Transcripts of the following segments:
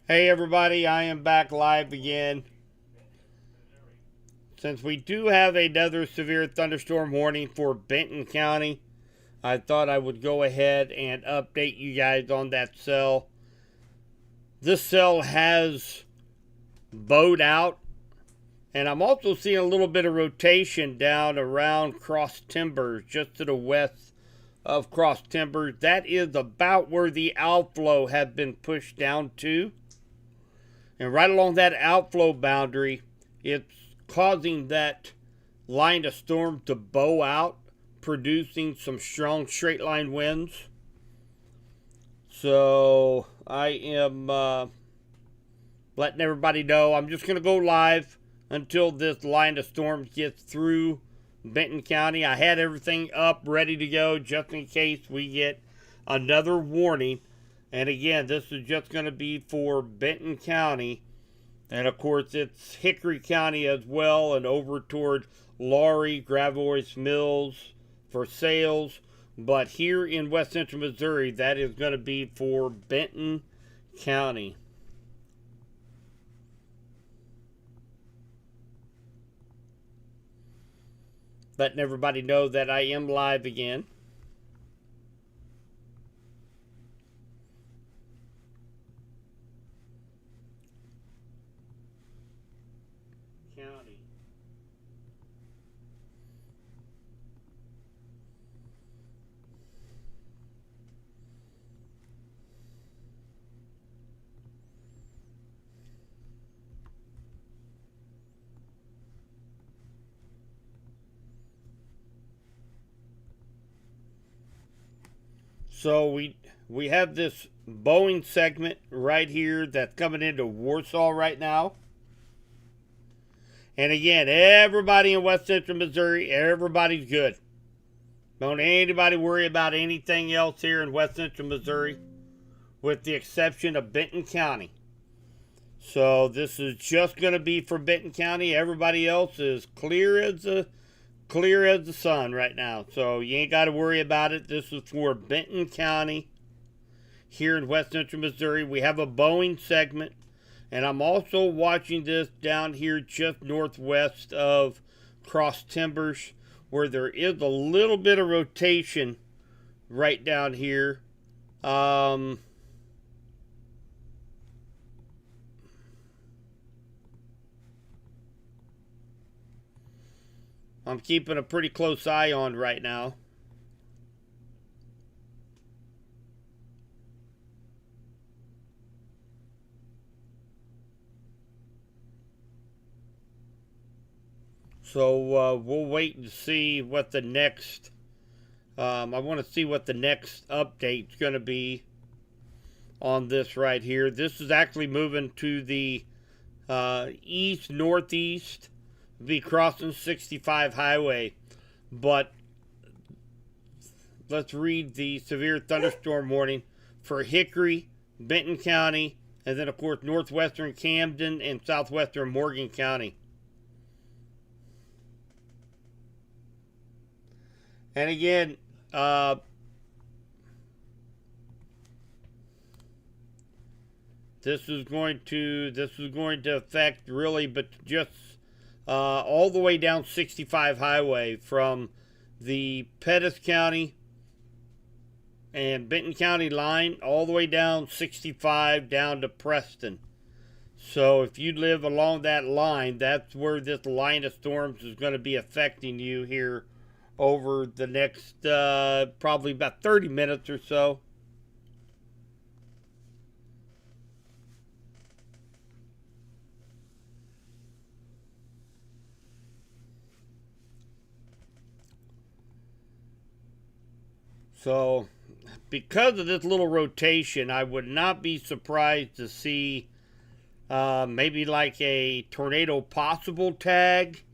Hey everybody, I am back live again. Since we do have another severe thunderstorm warning for Benton County, I thought I would go ahead and update you guys on that cell. This cell has bowed out, and I'm also seeing a little bit of rotation down around Cross Timbers, just to the west of Cross Timbers. That is about where the outflow has been pushed down to. And right along that outflow boundary, it's causing that line of storm to bow out, producing some strong straight line winds. So I am letting everybody know I'm just going to go live until this line of storms gets through Benton County. I had everything up ready to go just in case we get another warning. And again, this is just going to be for Benton County. And of course, it's Hickory County as well, and over toward Laurie, Gravois Mills for sales. But here in west central Missouri, that is going to be for Benton County. Letting everybody know that I am live again. County. So we have this Boeing segment right here that's coming into Warsaw right now. And again, everybody in west central Missouri, everybody's good. Don't anybody worry about anything else here in west central Missouri, with the exception of Benton County. So this is just going to be for Benton County. Everybody else is clear as the sun right now. So you ain't got to worry about it. This is for Benton County here in west central Missouri. We have a Boeing segment. And I'm also watching this down here just northwest of Cross Timbers, where there is a little bit of rotation right down here. I'm keeping a pretty close eye on right now. So we'll wait and see what the next. I want to see what the next update's going to be on this right here. This is actually moving to the east northeast, be crossing 65 highway. But let's read the severe thunderstorm warning for Hickory, Benton County, and then of course northwestern Camden and southwestern Morgan County. And again, this is going to affect really, but just all the way down 65 highway from the Pettis County and Benton County line all the way down 65 down to Preston. So if you live along that line, that's where this line of storms is going to be affecting you here over the next probably about 30 minutes or so. So because of this little rotation, I would not be surprised to see maybe like a tornado possible tag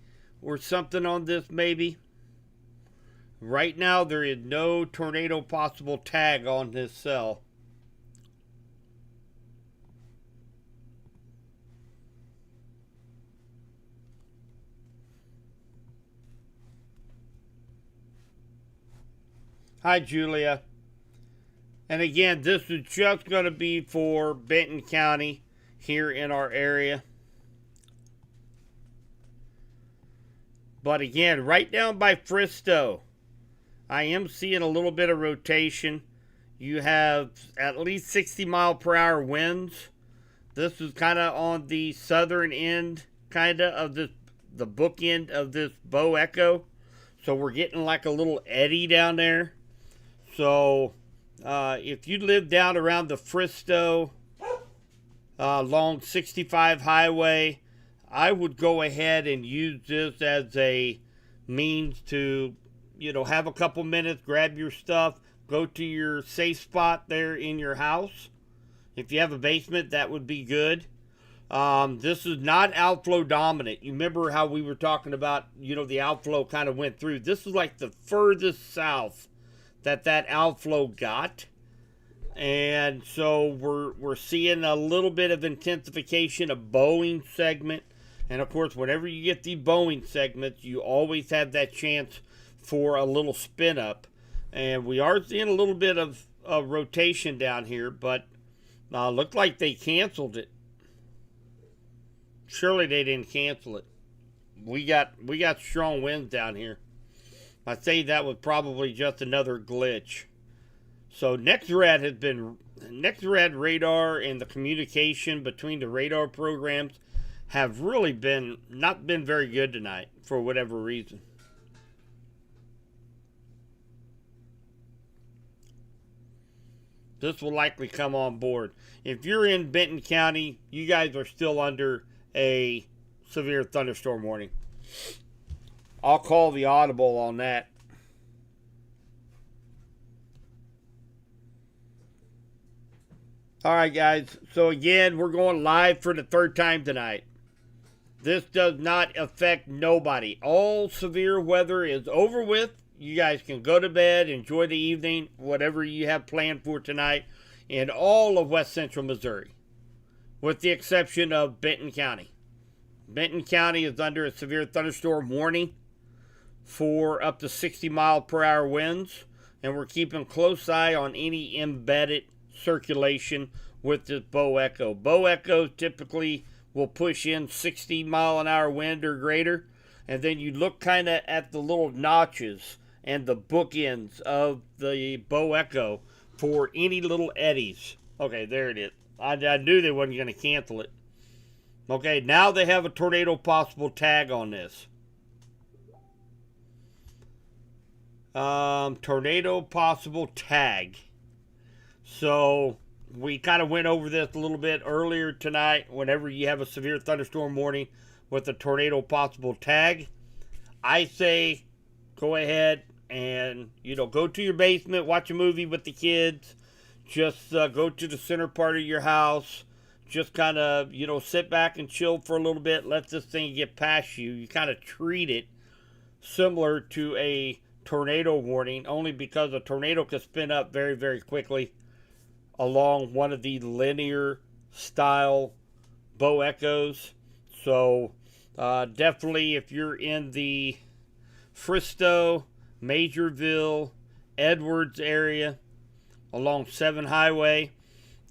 or something on this maybe. Right now, there is no tornado possible tag on this cell. Hi, Julia. And again, this is just going to be for Benton County. here in our area. But again, right down by Fristow, I am seeing a little bit of rotation. You have at least 60 mile per hour winds. This is kind of on the southern end, kind of the bookend of this Bo Echo. So we're getting like a little eddy down there. So if you live down around the Fristow, along 65 highway, I would go ahead and use this as a means to, have a couple minutes, grab your stuff, go to your safe spot there in your house. If you have a basement, that would be good. This is not outflow dominant. You remember how we were talking about, the outflow kind of went through. This is like the furthest south that outflow got. And so we're seeing a little bit of intensification of Boeing segment. And of course, whenever you get the Boeing segments, you always have that chance for a little spin up. And we are seeing a little bit of rotation down here, but looked like they canceled it. Surely they didn't cancel it. We got strong winds down here. I say that was probably just another glitch. So NextRad radar and the communication between the radar programs have really not been very good tonight for whatever reason. This will likely come on board. If you're in Benton County, you guys are still under a severe thunderstorm warning. I'll call the audible on that. All right, guys. So again, we're going live for the third time tonight. This does not affect nobody. All severe weather is over with. You guys can go to bed, enjoy the evening, whatever you have planned for tonight, in all of West Central Missouri, with the exception of Benton County. Benton County is under a severe thunderstorm warning for up to 60 mile per hour winds, and we're keeping close eye on any embedded circulation with this Bo Echo. Bo Echo typically will push in 60 mile an hour wind or greater, and then you look kind of at the little notches and the bookends of the Bo Echo for any little eddies. Okay, there it is. I knew they wasn't going to cancel it. Okay, now they have a tornado possible tag on this. Tornado possible tag. So we kind of went over this a little bit earlier tonight. Whenever you have a severe thunderstorm warning with a tornado possible tag, I say go ahead and, go to your basement, watch a movie with the kids. Just go to the center part of your house. Just kind of, sit back and chill for a little bit. Let this thing get past you. You kind of treat it similar to a tornado warning, only because a tornado can spin up very, very quickly along one of the linear style Bo Echoes. So definitely if you're in the Fristow, Majorville, Edwards area along 7 Highway,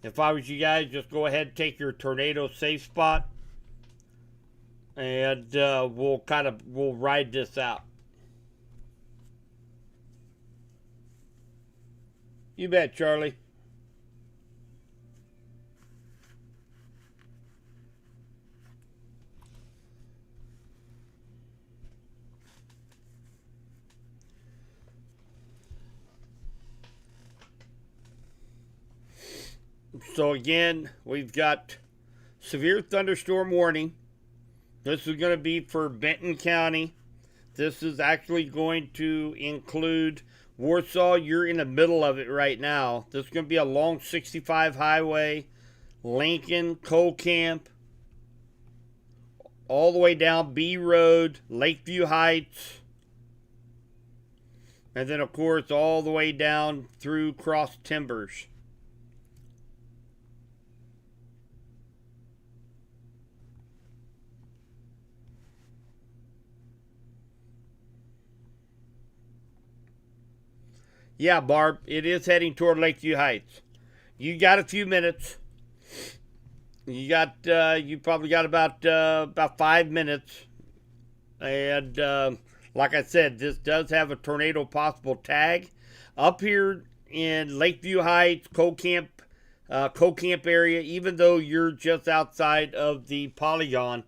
if I was you guys, just go ahead and take your tornado safe spot, and we'll ride this out. You bet, Charlie. So again, we've got severe thunderstorm warning. This is going to be for Benton County. This is actually going to include Warsaw. You're in the middle of it right now. This is going to be along 65 Highway, Lincoln, Cole Camp, all the way down B Road, Lakeview Heights, and then of course all the way down through Cross Timbers. Yeah, Barb, it is heading toward Lakeview Heights. You got a few minutes. you probably got about 5 minutes, and like I said, this does have a tornado possible tag up here in Lakeview Heights, Coal Camp area. Even though you're just outside of the polygon,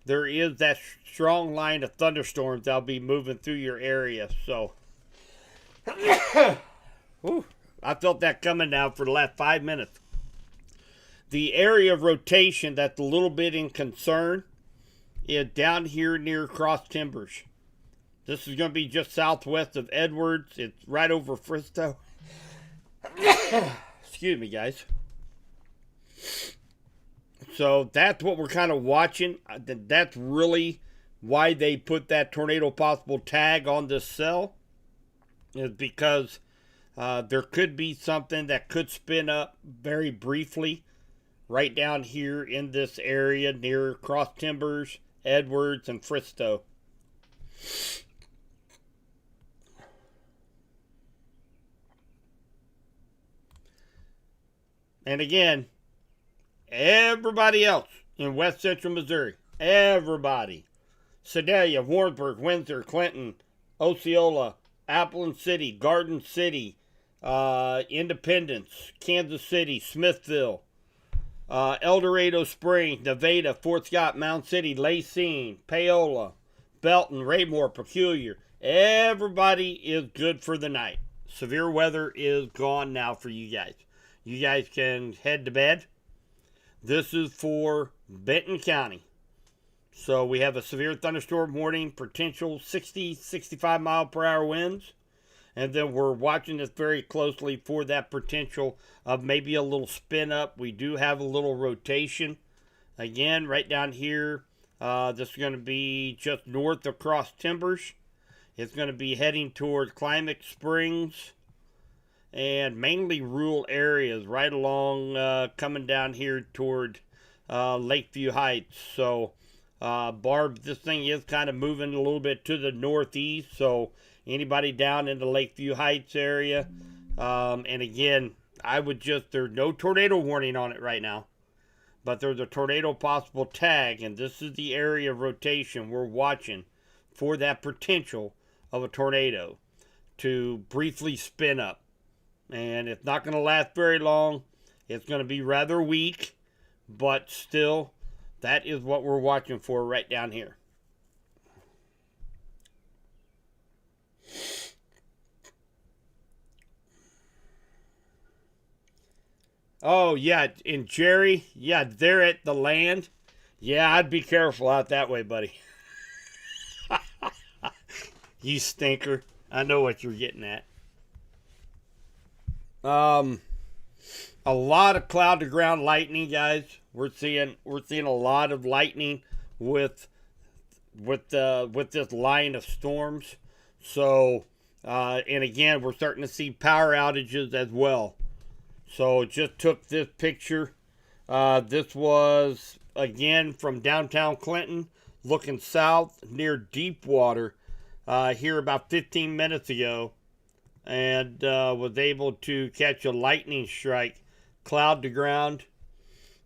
there is that strong line of thunderstorms that'll be moving through your area. So, whew, I felt that coming now for the last 5 minutes. The area of rotation that's a little bit in concern is down here near Cross Timbers. This is going to be just southwest of Edwards. It's right over Fristo. Excuse me, guys. So that's what we're kind of watching. That's really why they put that tornado possible tag on this cell, is because there could be something that could spin up very briefly right down here in this area near Cross Timbers, Edwards, and Fristo. And again, everybody else in West Central Missouri, everybody, Sedalia, Warrensburg, Windsor, Clinton, Osceola, Appleton City, Garden City, Independence, Kansas City, Smithville, El Dorado Springs, Nevada, Fort Scott, Mound City, Lacine, Paola, Belton, Raymore, Peculiar. Everybody is good for the night. Severe weather is gone now for you guys. You guys can head to bed. This is for Benton County. So we have a severe thunderstorm warning, potential 60, 65 mile per hour winds. And then we're watching this very closely for that potential of maybe a little spin up. We do have a little rotation. Again, right down here, this is going to be just north of Cross Timbers. It's going to be heading towards Climax Springs and mainly rural areas right along coming down here toward Lakeview Heights. So, Barb, this thing is kind of moving a little bit to the northeast. So, anybody down in the Lakeview Heights area, and again, there's no tornado warning on it right now, but there's a tornado possible tag, and this is the area of rotation we're watching for that potential of a tornado to briefly spin up. And it's not going to last very long. It's going to be rather weak, but still, that is what we're watching for right down here. Oh, yeah, and Jerry, yeah, they're at the land. Yeah, I'd be careful out that way, buddy. You stinker. I know what you're getting at. A lot of cloud to ground lightning, guys. We're seeing a lot of lightning with this line of storms. So, and again, we're starting to see power outages as well. So, just took this picture. This was again from downtown Clinton, looking south near Deepwater. Here about 15 minutes ago. And was able to catch a lightning strike, cloud to ground.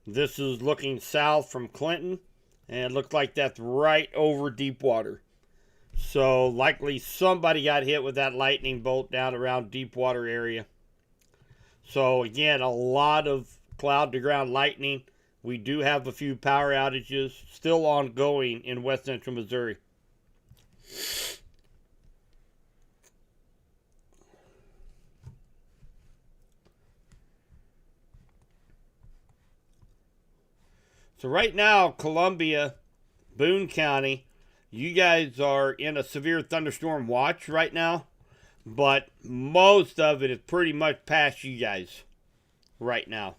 This is looking south from Clinton, and it looks like that's right over Deepwater. So likely somebody got hit with that lightning bolt down around Deepwater area. So again, a lot of cloud to ground lightning. We do have a few power outages still ongoing in West Central Missouri. So right now, Columbia, Boone County, you guys are in a severe thunderstorm watch right now, but most of it is pretty much past you guys right now.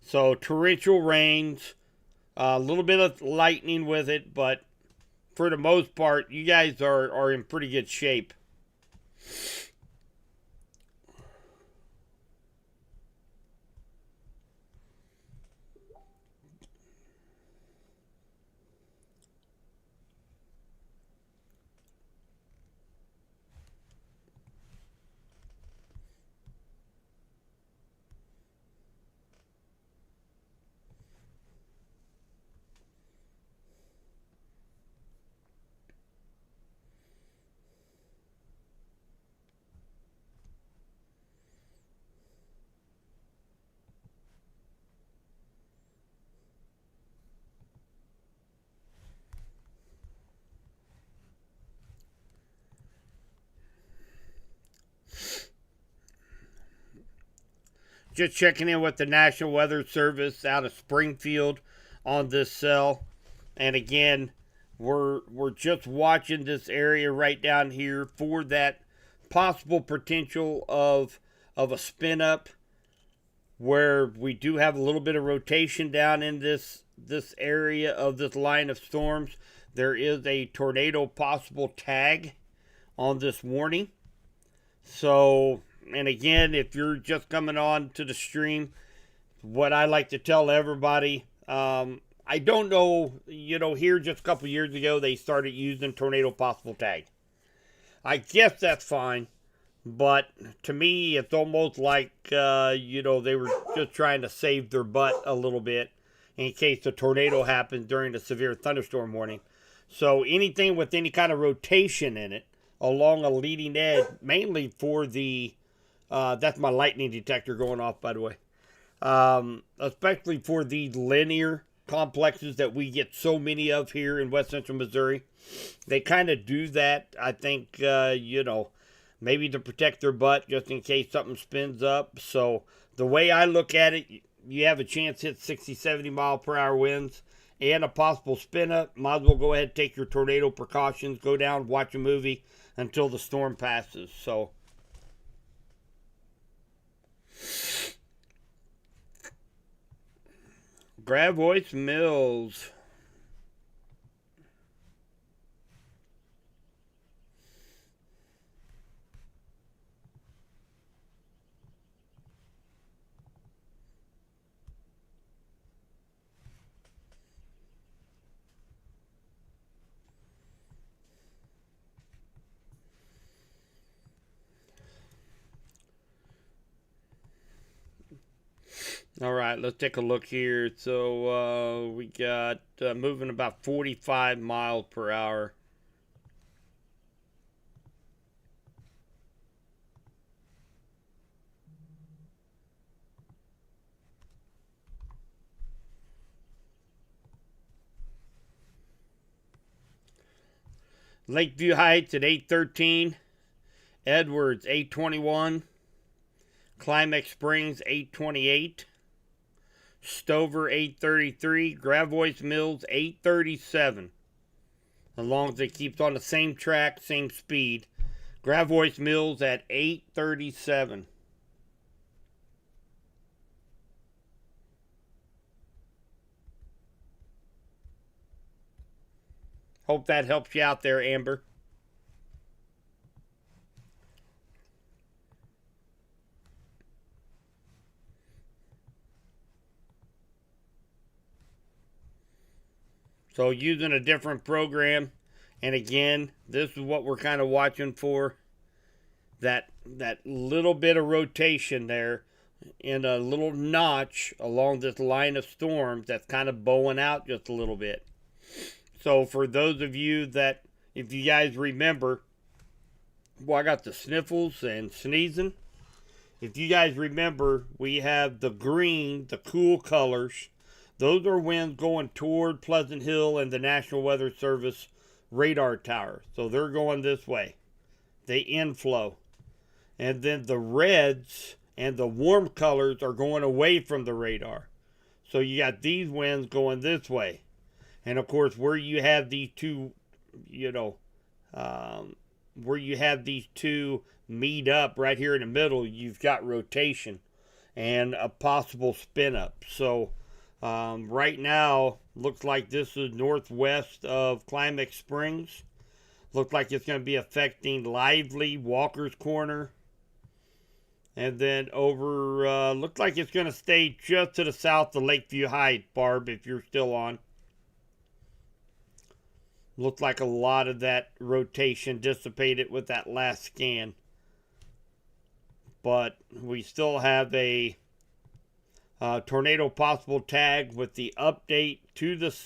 So torrential rains, a little bit of lightning with it, but for the most part, you guys are in pretty good shape. just checking in with the National Weather Service out of Springfield on this cell. And again, we're just watching this area right down here for that possible potential of a spin up, where we do have a little bit of rotation down in this area of this line of storms. There is a tornado possible tag on this warning. So, and again, if you're just coming on to the stream, what I like to tell everybody, I don't know, here just a couple years ago, they started using tornado possible tag. I guess that's fine, but to me, it's almost like, they were just trying to save their butt a little bit in case a tornado happens during the severe thunderstorm warning. So anything with any kind of rotation in it along a leading edge, mainly for the, that's my lightning detector going off, by the way, especially for the linear complexes that we get so many of here in West Central Missouri. They kind of do that, I think, maybe to protect their butt just in case something spins up. So the way I look at it, you have a chance to hit 60, 70 mile per hour winds and a possible spin up. Might as well go ahead and take your tornado precautions, go down, watch a movie until the storm passes. So Gravois Mills. All right, let's take a look here. So we got moving about 45 miles per hour. Lakeview Heights at 813. Edwards 821. Climax Springs 828. Stover 833, Gravois Mills 837. As long as it keeps on the same track, same speed. Gravois Mills at 837. Hope that helps you out there, Amber. So using a different program, and again, this is what we're kind of watching for. That little bit of rotation there in a little notch along this line of storms that's kind of bowing out just a little bit. So for those of you that, if you guys remember, well, I got the sniffles and sneezing. If you guys remember, we have the green, the cool colors. Those are winds going toward Pleasant Hill and the National Weather Service radar tower. So they're going this way. They inflow. And then the reds and the warm colors are going away from the radar. So you got these winds going this way. And of course, where you have these two, where you have these two meet up right here in the middle, you've got rotation and a possible spin up. So right now, looks like this is northwest of Climax Springs. Looks like it's going to be affecting Lively, Walker's Corner. And then over, looks like it's going to stay just to the south of Lakeview Heights, Barb, if you're still on. Looks like a lot of that rotation dissipated with that last scan. But we still have a tornado possible tag with the update to the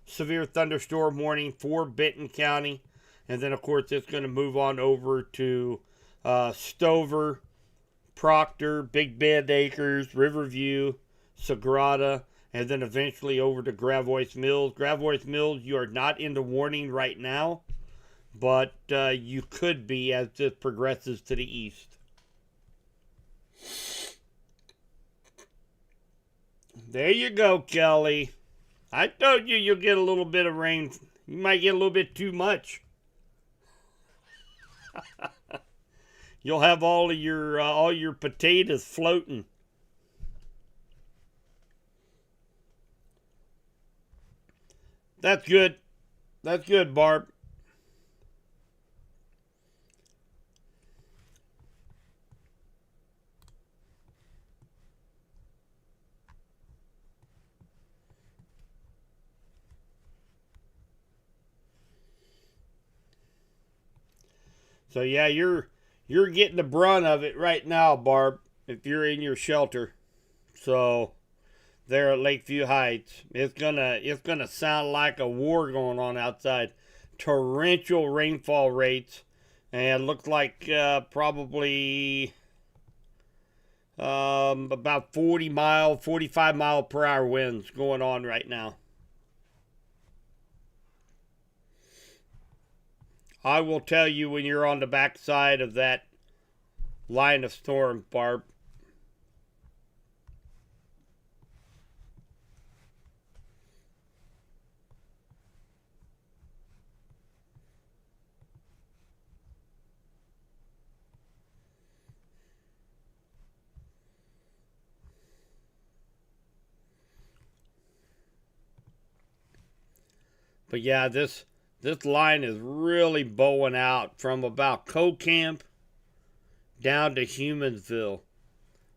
severe thunderstorm warning for Benton County. And then, of course, it's going to move on over to Stover, Proctor, Big Bend Acres, Riverview, Sagrada, and then eventually over to Gravois Mills. Gravois Mills, you are not in the warning right now, but you could be as this progresses to the east. There you go, Kelly. I told you you'll get a little bit of rain. You might get a little bit too much. You'll have all your potatoes floating. That's good. That's good, Barb. So yeah, you're getting the brunt of it right now, Barb, if you're in your shelter. So there at Lakeview Heights, it's gonna sound like a war going on outside. Torrential rainfall rates, and looks like probably about 45 mile per hour winds going on right now. I will tell you when you're on the backside of that line of storm, Barb. But yeah, this line is really bowing out from about Co-Camp down to Humansville.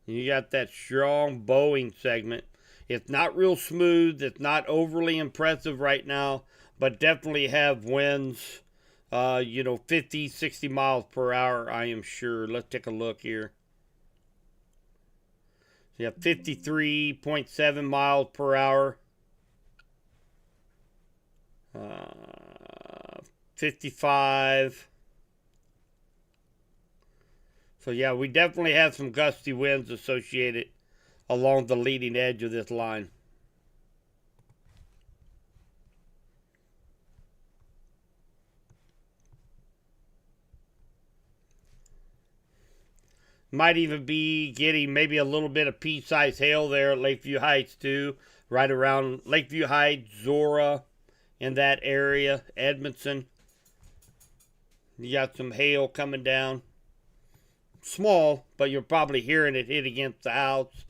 You got that strong bowing segment. It's not real smooth. It's not overly impressive right now, but definitely have winds, 50, 60 miles per hour, I am sure. Let's take a look here. So you have 53.7 miles per hour. 55. So yeah, we definitely have some gusty winds associated along the leading edge of this line. Might even be getting maybe a little bit of pea-sized hail there at Lakeview Heights too, right around Lakeview Heights, Zora, in that area, Edmondson. You got some hail coming down. Small, but you're probably hearing it hit against the house.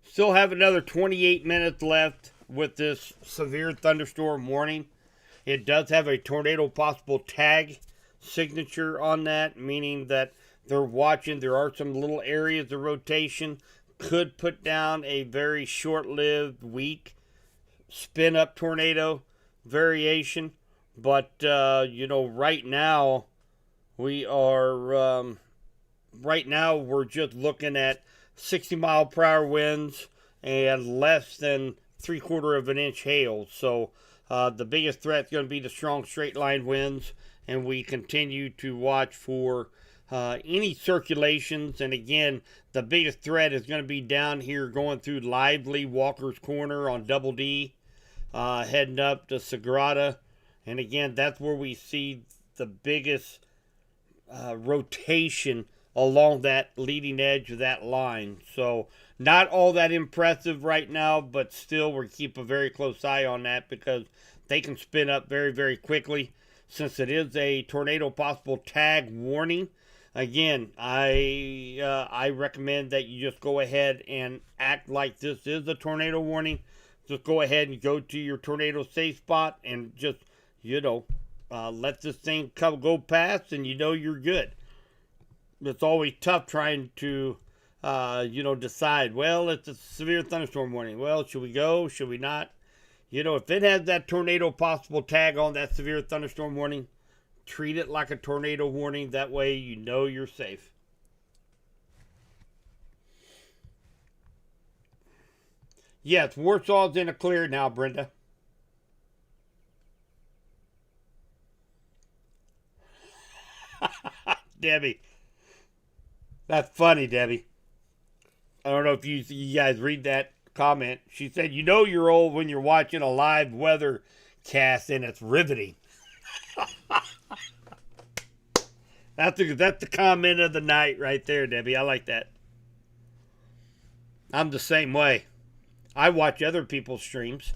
Still have another 28 minutes left with this severe thunderstorm warning. It does have a tornado possible tag signature on that, meaning that they're watching. There are some little areas of rotation. Could put down a very short-lived, weak spin-up tornado variation. But, right now, we are, right now we're just looking at 60 mile per hour winds and less than 3/4 of an inch hail. So the biggest threat is going to be the strong straight line winds, and we continue to watch for any circulations. And again, the biggest threat is going to be down here going through Lively, Walker's Corner on Double D, heading up to Sagrada. And again, that's where we see the biggest rotation along that leading edge of that line. So not all that impressive right now, but still we keep a very close eye on that because they can spin up very, very quickly. Since it is a tornado possible tag warning, again, I recommend that you just go ahead and act like this is a tornado warning. Just go ahead and go to your tornado safe spot and just, let this thing go past, and you know you're good. It's always tough trying to, decide. Well, it's a severe thunderstorm warning. Well, should we go? Should we not? If it has that tornado possible tag on that severe thunderstorm warning, treat it like a tornado warning. That way you know you're safe. Yes, Warsaw's in a clear now, Brenda. Debbie. That's funny, Debbie. I don't know if you guys read that comment. She said, you know you're old when you're watching a live weather cast and it's riveting. That's the comment of the night right there, Debbie. I like that. I'm the same way. I watch other people's streams.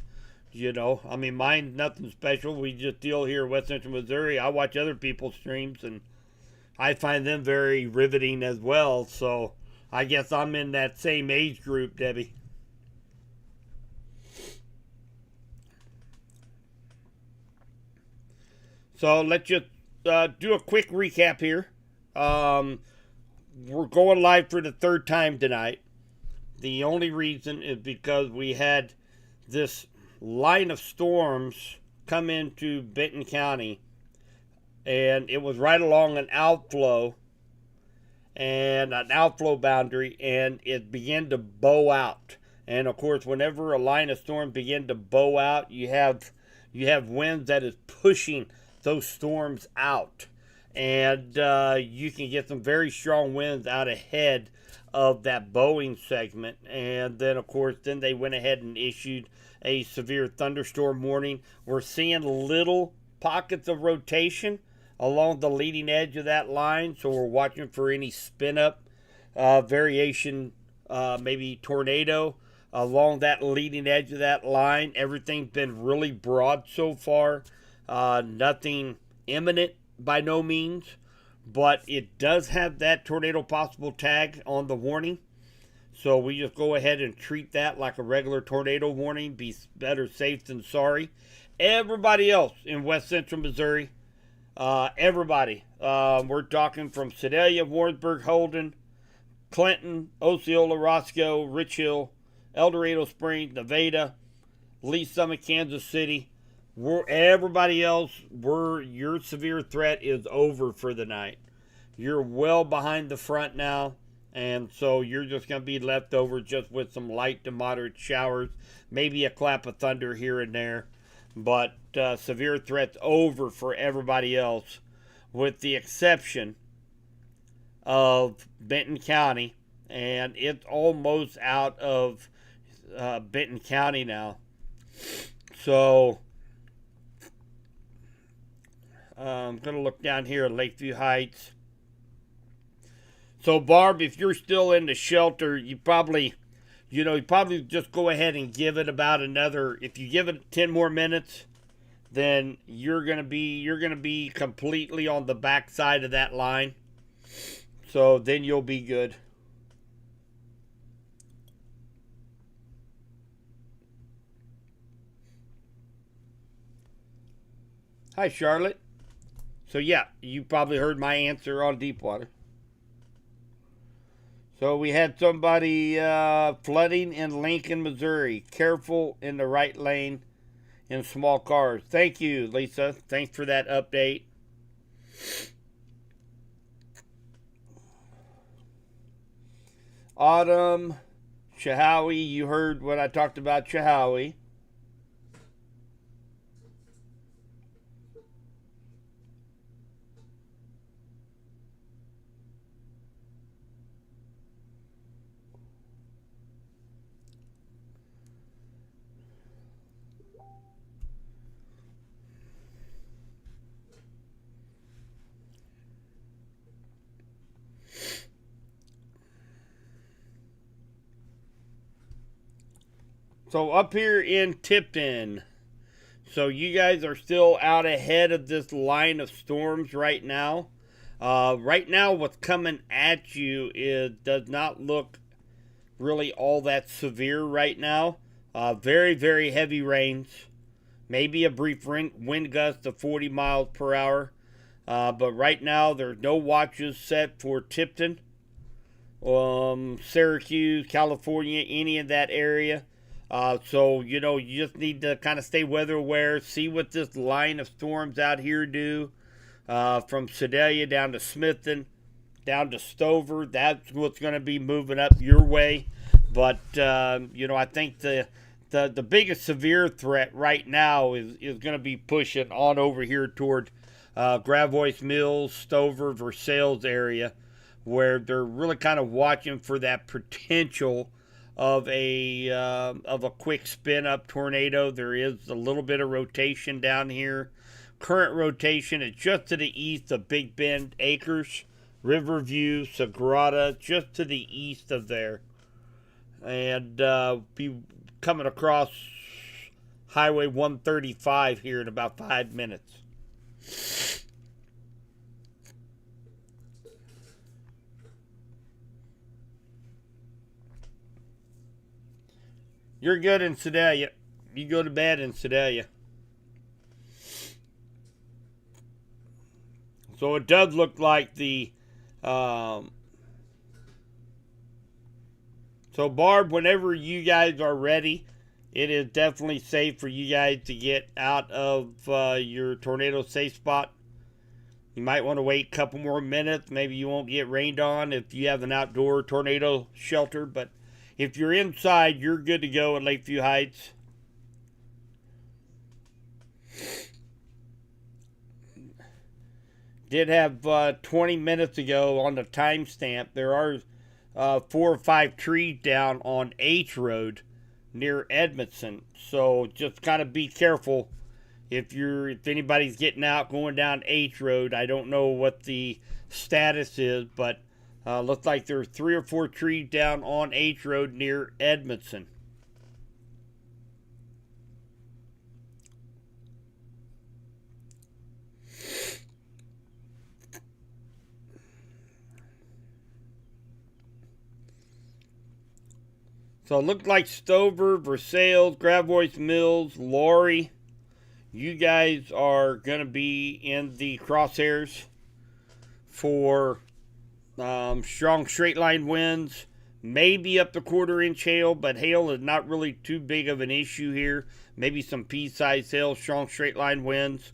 Mine nothing special. We just deal here in West Central Missouri. I watch other people's streams and I find them very riveting as well. So I guess I'm in that same age group, Debbie. So let's just do a quick recap here. We're going live for the third time tonight. The only reason is because we had this line of storms come into Benton County, and it was right along an outflow boundary, and it began to bow out. And of course, whenever a line of storm begin to bow out, you have winds that is pushing those storms out, and you can get some very strong winds out ahead of that bowing segment. And then of course they went ahead and issued a severe thunderstorm warning. We're seeing little pockets of rotation along the leading edge of that line, so we're watching for any spin up variation, maybe tornado along that leading edge of that line. Everything's been really broad so far. Nothing imminent by no means, but it does have that tornado possible tag on the warning. So we just go ahead and treat that like a regular tornado warning. Be better safe than sorry. Everybody else in West Central Missouri, everybody, we're talking from Sedalia, Warrensburg, Holden, Clinton, Osceola, Roscoe, Rich Hill, El Dorado Springs, Nevada, Lee Summit, Kansas City. Everybody else, your severe threat is over for the night. You're well behind the front now, and so you're just going to be left over just with some light to moderate showers, maybe a clap of thunder here and there. But severe threat's over for everybody else, with the exception of Benton County, and it's almost out of Benton County now. So I'm going to look down here at Lakeview Heights. So, Barb, if you're still in the shelter, you probably just go ahead and give it about another. If you give it 10 more minutes, then you're gonna be completely on the back side of that line. So then you'll be good. Hi, Charlotte. So yeah, you probably heard my answer on Deepwater. So we had somebody flooding in Lincoln, Missouri. Careful in the right lane in small cars. Thank you, Lisa. Thanks for that update. Autumn, Chehaui, you heard what I talked about Chehaui. So up here in Tipton, so you guys are still out ahead of this line of storms right now. Right now, what's coming at you does not look really all that severe right now. Very, very heavy rains. Maybe a brief wind gust of 40 miles per hour. But right now, there's no watches set for Tipton, Syracuse, California, any of that area. So, you just need to kind of stay weather aware, see what this line of storms out here do. From Sedalia down to Smithton, down to Stover. That's what's going to be moving up your way. But, I think the biggest severe threat right now is going to be pushing on over here toward Gravois Mills, Stover, Versailles area, where they're really kind of watching for that potential of a quick spin up tornado. There is a little bit of rotation down here. Current rotation is just to the east of Big Bend Acres, Riverview, Sagrada, just to the east of there, and be coming across Highway 135 here in about 5 minutes. You're good in Sedalia. You go to bed in Sedalia. So it does look like so Barb, whenever you guys are ready, it is definitely safe for you guys to get out of your tornado safe spot. You might want to wait a couple more minutes. Maybe you won't get rained on if you have an outdoor tornado shelter, but if you're inside, you're good to go in Lakeview Heights. Did have 20 minutes ago on the timestamp, there are 4 or 5 trees down on H Road near Edmondson. So just kind of be careful if anybody's getting out going down H Road. I don't know what the status is, but looks like there's 3 or 4 trees down on H Road near Edmondson. So it looked like Stover, Versailles, Gravois Mills, Laurie, you guys are going to be in the crosshairs for strong straight line winds, maybe up to quarter-inch hail, but hail is not really too big of an issue here. Maybe some pea-sized hail, strong straight line winds.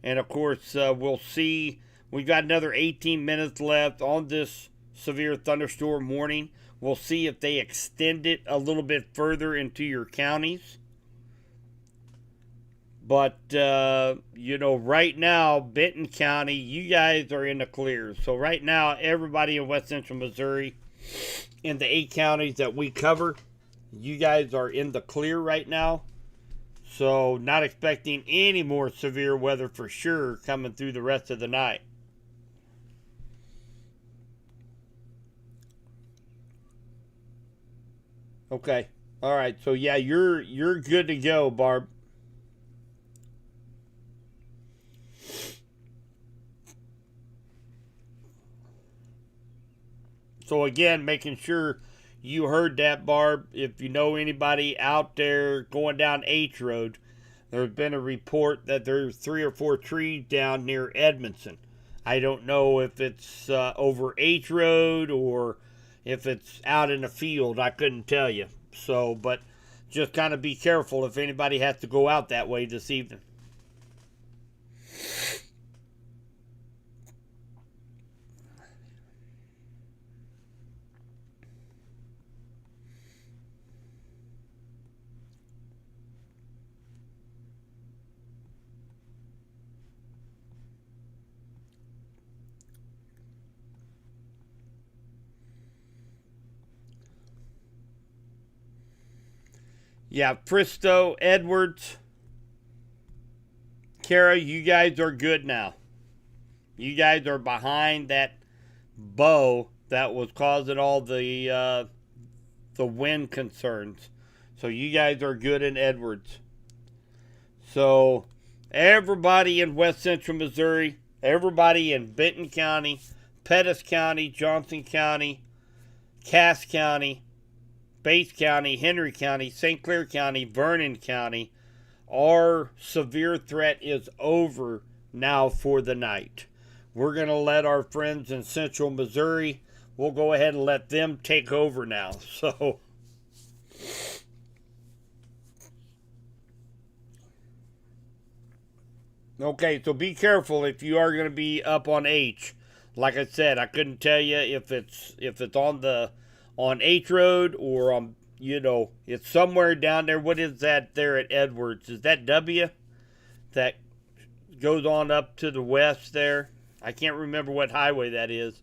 And, of course, we'll see. We've got another 18 minutes left on this severe thunderstorm warning. We'll see if they extend it a little bit further into your counties. But, right now, Benton County, you guys are in the clear. So right now, everybody in West Central Missouri, in the 8 counties that we cover, you guys are in the clear right now. So not expecting any more severe weather for sure coming through the rest of the night. Okay. All right. So yeah, you're good to go, Barb. So again, making sure you heard that, Barb. If you know anybody out there going down H Road, there's been a report that there's 3 or 4 trees down near Edmondson. I don't know if it's over H Road or if it's out in the field. I couldn't tell you. So, but just kind of be careful if anybody has to go out that way this evening. Yeah, Fristo, Edwards, Kara, you guys are good now. You guys are behind that bow that was causing all the wind concerns. So you guys are good in Edwards. So everybody in West Central Missouri, everybody in Benton County, Pettis County, Johnson County, Cass County, Bates County, Henry County, St. Clair County, Vernon County, our severe threat is over now for the night. We're going to let our friends in central Missouri, we'll go ahead and let them take over now. So, okay, so be careful if you are going to be up on H. Like I said, I couldn't tell you if it's on H Road or on, it's somewhere down there. What is that there at Edwards? Is that W that goes on up to the west there? I can't remember what highway that is,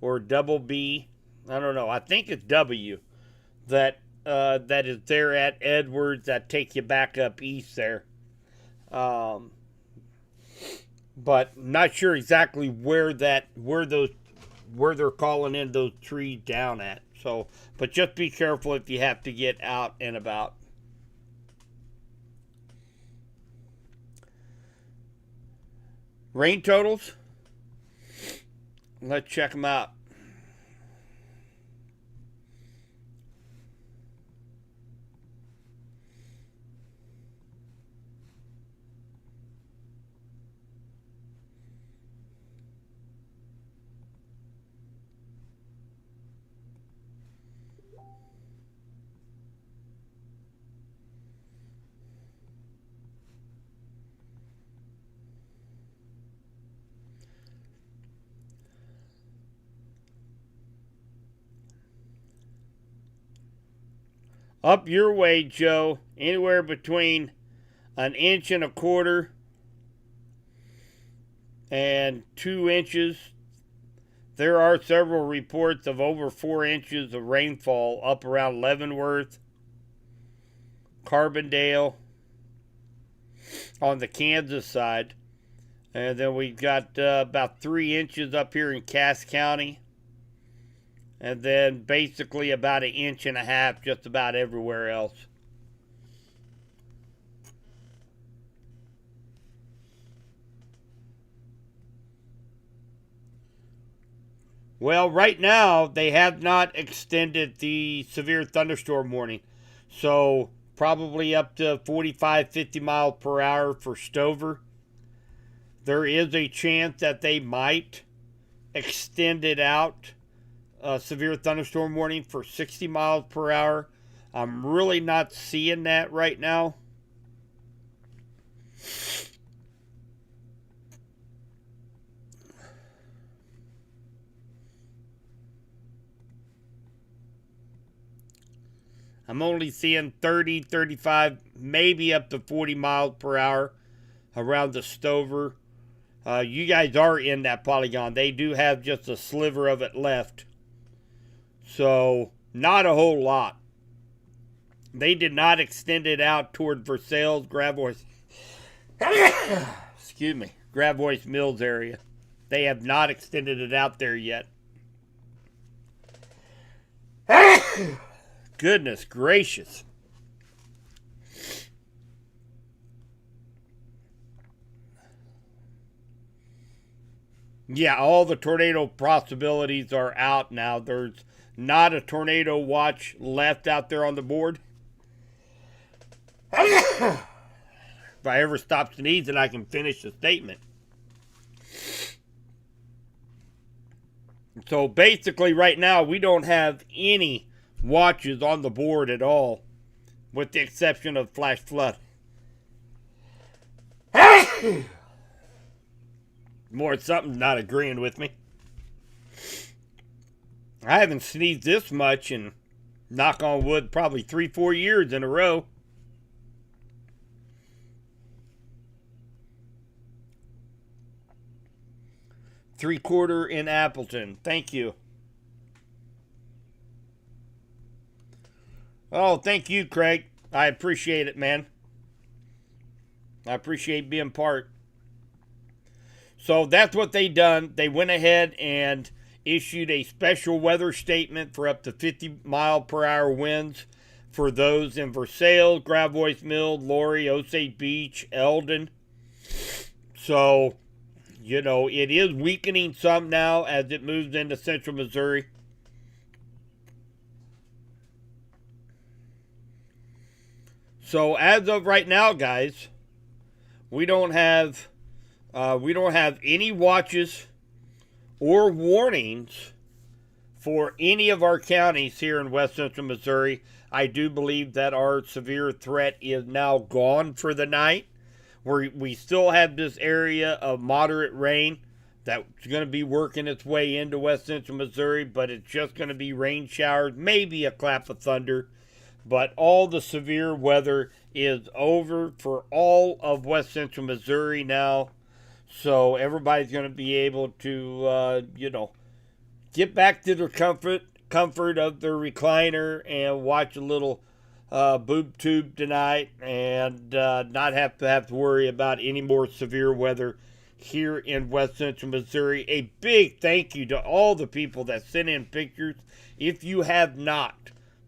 or double B. I don't know. I think it's W that is there at Edwards that take you back up east there. But not sure exactly where they're calling in those trees down at. So, but just be careful if you have to get out and about. Rain totals. Let's check them out. Up your way, Joe, anywhere between 1.25 inches and 2 inches. There are several reports of over 4 inches of rainfall up around Leavenworth, Carbondale, on the Kansas side. And then we've got about 3 inches up here in Cass County. And then basically about 1.5 inches just about everywhere else. Well, right now, they have not extended the severe thunderstorm warning. So, probably up to 45, 50 miles per hour for Stover. There is a chance that they might extend it out. Severe thunderstorm warning for 60 miles per hour. I'm really not seeing that right now. I'm only seeing 30, 35, maybe up to 40 miles per hour around the Stover. You guys are in that polygon. They do have just a sliver of it left. So, not a whole lot. They did not extend it out toward Versailles, Gravois, Gravois Mills area. They have not extended it out there yet. Goodness gracious. Yeah, all the tornado possibilities are out now. There's not a tornado watch left out there on the board. If I ever stop sneezing, I can finish the statement. So basically right now, we don't have any watches on the board at all, with the exception of flash flood. More something's not agreeing with me. I haven't sneezed this much in, knock on wood, probably 3-4 years in a row. Three-quarter in Appleton. Thank you. Oh, thank you, Craig. I appreciate it, man. I appreciate being part. So that's what they done. They went ahead and issued a special weather statement for up to 50 mile per hour winds for those in Versailles, Gravois Mills, Laurie, Osage Beach, Eldon. So, it is weakening some now as it moves into central Missouri. So as of right now, guys, we don't have any watches or warnings for any of our counties here in West Central Missouri. I do believe that our severe threat is now gone for the night. We still have this area of moderate rain that's going to be working its way into West Central Missouri, but it's just going to be rain showers, maybe a clap of thunder. But all the severe weather is over for all of West Central Missouri now. So everybody's going to be able to, get back to their comfort of their recliner and watch a little boob tube tonight, and not have to worry about any more severe weather here in West Central Missouri. A big thank you to all the people that sent in pictures. If you have not,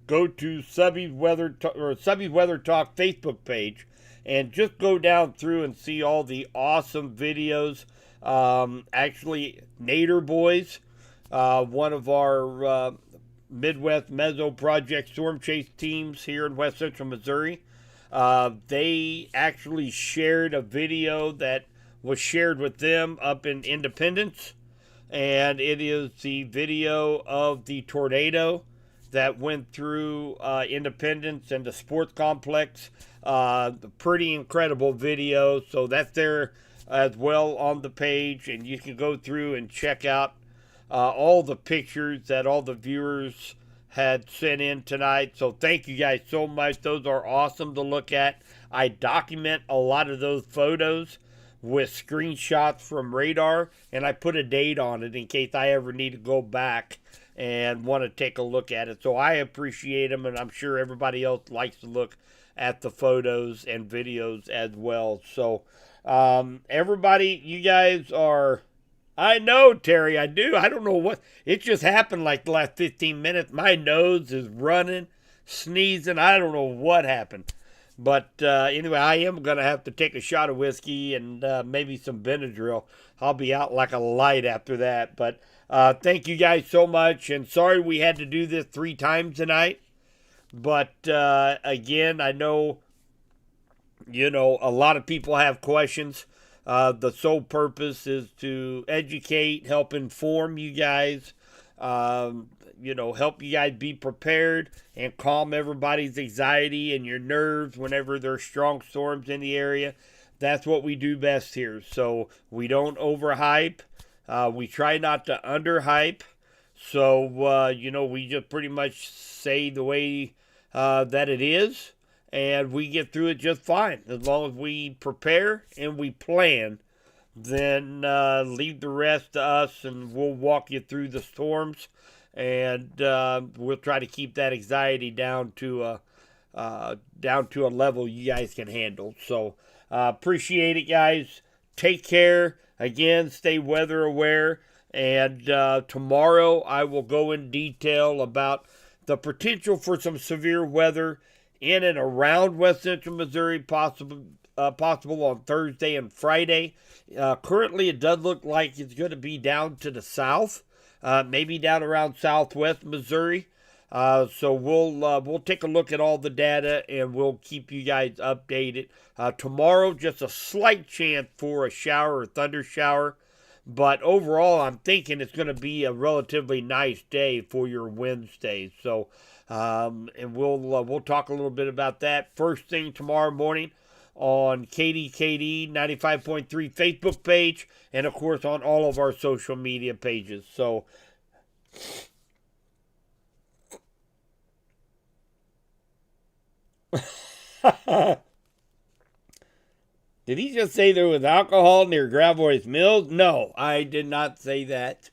go to Subby's Weather Talk Facebook page and just go down through and see all the awesome videos. Actually, Nader Boys, one of our Midwest Meso Project Storm Chase teams here in West Central Missouri, they actually shared a video that was shared with them up in Independence, and it is the video of the tornado that went through Independence and the sports complex. Pretty incredible video, so that's there as well on the page, and you can go through and check out all the pictures that all the viewers had sent in tonight. So thank you guys so much. Those are awesome to look at. I document a lot of those photos with screenshots from radar, and I put a date on it in case I ever need to go back and want to take a look at it. So I appreciate them, and I'm sure everybody else likes to look at the photos and videos as well. So everybody, you guys are... I know, Terry, I do. I don't know what... It just happened like the last 15 minutes. My nose is running, sneezing. I don't know what happened. But anyway, I am going to have to take a shot of whiskey and maybe some Benadryl. I'll be out like a light after that. But thank you guys so much. And sorry we had to do this 3 times tonight. But again, I know, a lot of people have questions. The sole purpose is to educate, help inform you guys, help you guys be prepared and calm everybody's anxiety and your nerves whenever there's strong storms in the area. That's what we do best here. So we don't overhype. We try not to underhype. So, we just pretty much say the way that it is. And we get through it just fine. As long as we prepare and we plan, then leave the rest to us, and we'll walk you through the storms. And we'll try to keep that anxiety down to a level you guys can handle. So appreciate it, guys. Take care. Again, stay weather aware. And tomorrow I will go in detail about the potential for some severe weather in and around West Central Missouri, possible on Thursday and Friday. Currently, it does look like it's going to be down to the south, maybe down around southwest Missouri. So we'll take a look at all the data, and we'll keep you guys updated. Tomorrow, just a slight chance for a shower or thunder shower. But overall, I'm thinking it's going to be a relatively nice day for your Wednesday. So, and we'll talk a little bit about that first thing tomorrow morning on KDKD 95.3 Facebook page, and of course on all of our social media pages. So, did he just say there was alcohol near Gravois Mills? No, I did not say that.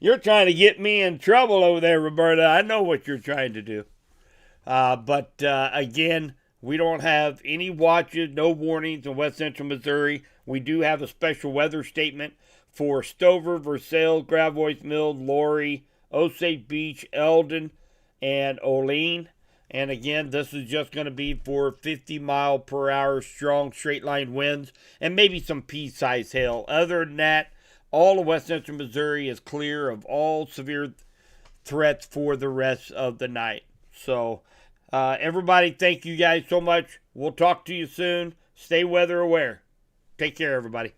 You're trying to get me in trouble over there, Roberta. I know what you're trying to do. But again, we don't have any watches, no warnings in West Central Missouri. We do have a special weather statement for Stover, Versailles, Gravois Mills, Laurie, Osage Beach, Eldon, and Olean. And again, this is just going to be for 50-mile-per-hour strong straight-line winds and maybe some pea-sized hail. Other than that, all of West Central Missouri is clear of all severe threats for the rest of the night. So, Everybody, thank you guys so much. We'll talk to you soon. Stay weather aware. Take care, everybody.